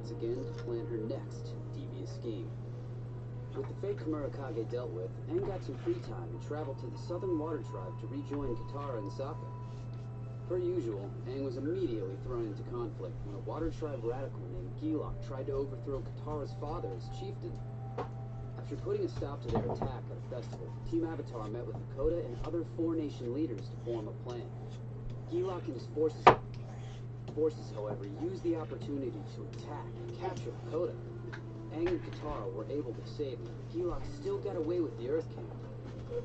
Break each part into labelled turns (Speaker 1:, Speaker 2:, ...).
Speaker 1: once again to plan her next devious scheme. With the fate Kamurakage dealt with, Aang got some free time and traveled to the Southern Water Tribe to rejoin Katara and Sokka. Per usual, Aang was immediately thrown into conflict when a Water Tribe radical named Gilok tried to overthrow Katara's father as chieftain. After putting a stop to their attack at a festival, Team Avatar met with Dakota and other four-nation leaders to form a plan. Gilok and his forces, however, used the opportunity to attack and capture Dakota. Aang and Katara were able to save him, but Gilok still got away with the Earth King.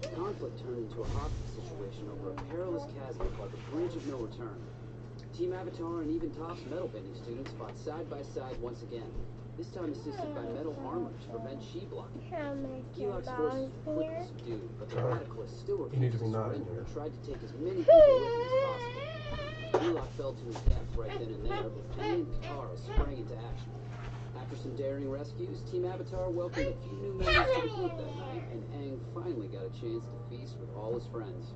Speaker 1: The conflict turned into a hostage situation over a perilous chasm called the Bridge of No Return. Team Avatar and even Toph's metal-bending students fought side by side once again, this time assisted by metal armor to prevent chi-blocking. Gilok's forces were quickly subdued, but the radicalists still refused to surrender and tried to take as many people with them as possible. Gilok fell to his death right then and there, but Aang and Katara sprang into action. After some daring rescues, Team Avatar welcomed a few new members to the group that night, and Aang finally got a chance to feast with all his friends.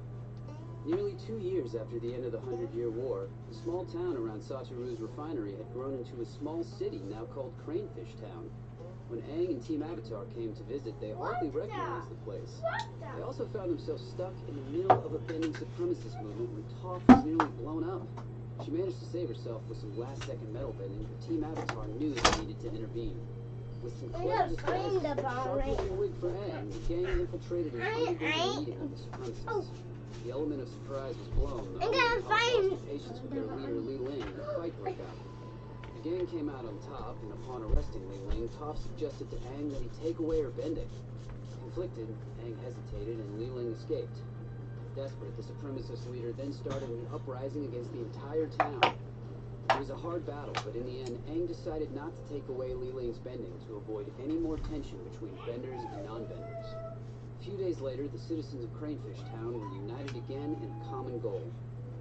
Speaker 1: Nearly 2 years after the end of the 100-Year War, the small town around Satoru's refinery had grown into a small city now called Cranefish Town. When Aang and Team Avatar came to visit, they hardly recognized the place. They also found themselves stuck in the middle of a bending supremacist movement when Toph was nearly blown up. She managed to save herself with some last-second metal bending, but Team Avatar knew they needed to intervene. With some clever disguises and a sharp-looking wig for Aang, the gang infiltrated an underground meeting of the supremacists. The element of surprise was blown, though, and Toph lost patience with their leader Li Ling, and a fight broke out. The gang came out on top, and upon arresting Li Ling, Toph suggested to Aang that he take away her bending. Conflicted, Aang hesitated, and Li Ling escaped. Desperate, the supremacist leader then started an uprising against the entire town. It was a hard battle, but in the end, Aang decided not to take away Li Ling's bending to avoid any more tension between benders and non-benders. A few days later, the citizens of Cranefish Town were united again in a common goal.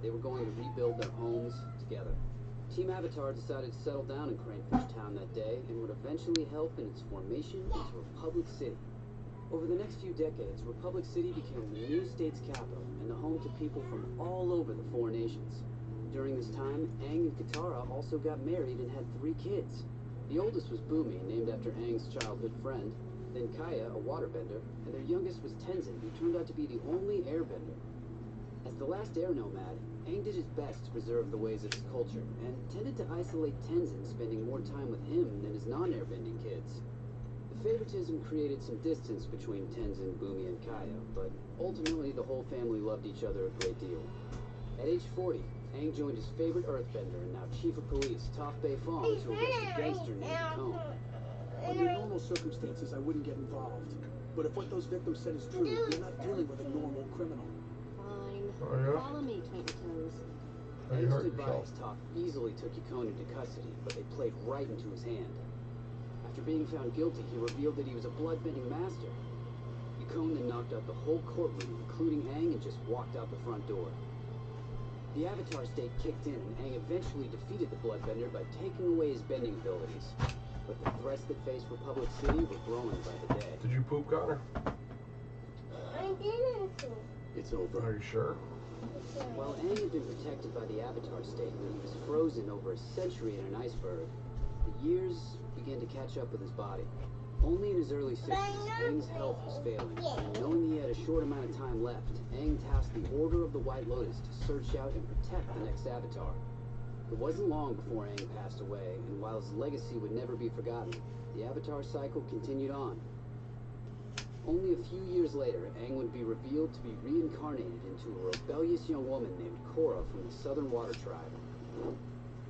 Speaker 1: They were going to rebuild their homes together. Team Avatar decided to settle down in Cranefish Town that day and would eventually help in its formation into Republic City. Over the next few decades, Republic City became the new state's capital and the home to people from all over the four nations. During this time, Aang and Katara also got married and had 3 kids. The oldest was Bumi, named after Aang's childhood friend, then Kaya, a waterbender, and their youngest was Tenzin, who turned out to be the only airbender. As the last air nomad, Aang did his best to preserve the ways of his culture, and tended to isolate Tenzin, spending more time with him than his non-airbending kids. The favoritism created some distance between Tenzin, Bumi, and Kaya, but ultimately the whole family loved each other a great deal. At age 40, Aang joined his favorite earthbender and now chief of police, Toph Beifong, to arrest a gangster named Kong.
Speaker 2: Under normal circumstances, I wouldn't get involved. But if what those victims said is true, you're not dealing with a normal criminal.
Speaker 3: Fine.
Speaker 4: Oh, yeah?
Speaker 3: Follow me, Twinkle Toes.
Speaker 1: Aang stood by as Toph easily took Yukon into custody, but they played right into his hand. After being found guilty, he revealed that he was a bloodbending master. Yukon then knocked out the whole courtroom, including Aang, and just walked out the front door. The Avatar state kicked in, and Aang eventually defeated the bloodbender by taking away his bending abilities. But the threats that faced Republic City were growing by the day.
Speaker 4: Did you poop, Connor?
Speaker 5: I didn't.
Speaker 1: It's over.
Speaker 4: Are you sure?
Speaker 1: While Aang had been protected by the Avatar state when he was frozen over a century in an iceberg, the years began to catch up with his body. Only in his early 60s, Aang's health was failing, and knowing he had a short amount of time left, Aang tasked the Order of the White Lotus to search out and protect the next Avatar. It wasn't long before Aang passed away, and while his legacy would never be forgotten, the Avatar cycle continued on. Only a few years later, Aang would be revealed to be reincarnated into a rebellious young woman named Korra from the Southern Water Tribe.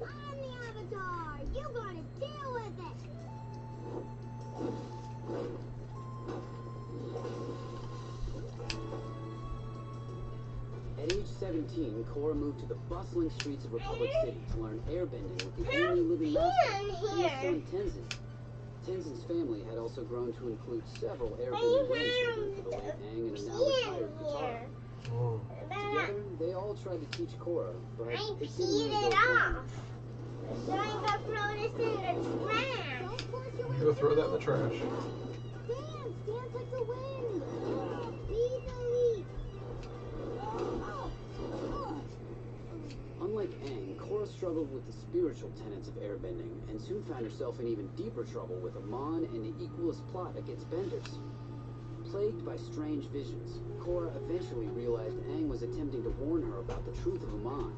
Speaker 5: I'm the Avatar! You gotta deal with it!
Speaker 1: At age 17, Korra moved to the bustling streets of Republic City to learn airbending with the only living master, and his son Tenzin. Tenzin's family had also grown to include several airbending grandchildren for the late Aang and a now retired Katara.
Speaker 4: Oh.
Speaker 1: Together, they all tried to teach Korra, but it didn't really go
Speaker 5: it
Speaker 1: well.
Speaker 5: off! So I'm gonna throw this in the trash!
Speaker 4: You go throw that in the trash.
Speaker 5: Dance like the wind! Be the leaf!
Speaker 1: Unlike Aang, Korra struggled struggled with the spiritual tenets of airbending and soon found herself in even deeper trouble with Amon and the equalist plot against benders. Plagued by strange visions, Korra eventually realized Aang was attempting to warn her about the truth of Amon.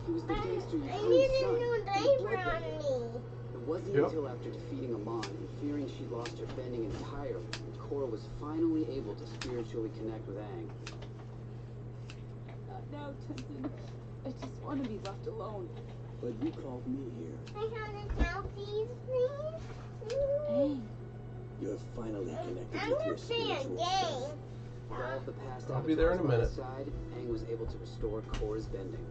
Speaker 1: He was the gangster
Speaker 5: I
Speaker 1: Yu's
Speaker 5: need a
Speaker 1: son,
Speaker 5: new
Speaker 1: and
Speaker 5: diaper
Speaker 1: bloodbender.
Speaker 5: on me.
Speaker 1: It wasn't
Speaker 4: Yep.
Speaker 1: until after defeating Amon and fearing she lost her bending entirely that Korra was finally able to spiritually connect with Aang.
Speaker 6: Not now, Tenzin. I just want to be left alone.
Speaker 2: But you called me here.
Speaker 5: I have the selfies, please.
Speaker 6: Hey.
Speaker 2: You're finally connected
Speaker 5: I'm
Speaker 2: with your
Speaker 5: gonna play a
Speaker 2: spiritual
Speaker 5: game.
Speaker 2: self.
Speaker 1: With all of the past
Speaker 4: I'll be there in a
Speaker 1: avatars by
Speaker 4: minute.
Speaker 1: his side, Aang was able to restore Korra's bending.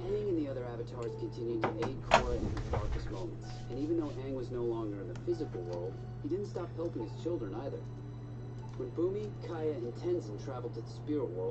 Speaker 1: Aang and the other avatars continued to aid Korra in her darkest moments, and even though Aang was no longer in the physical world, he didn't stop helping his children either. When Bumi, Kaya, and Tenzin traveled to the spirit world,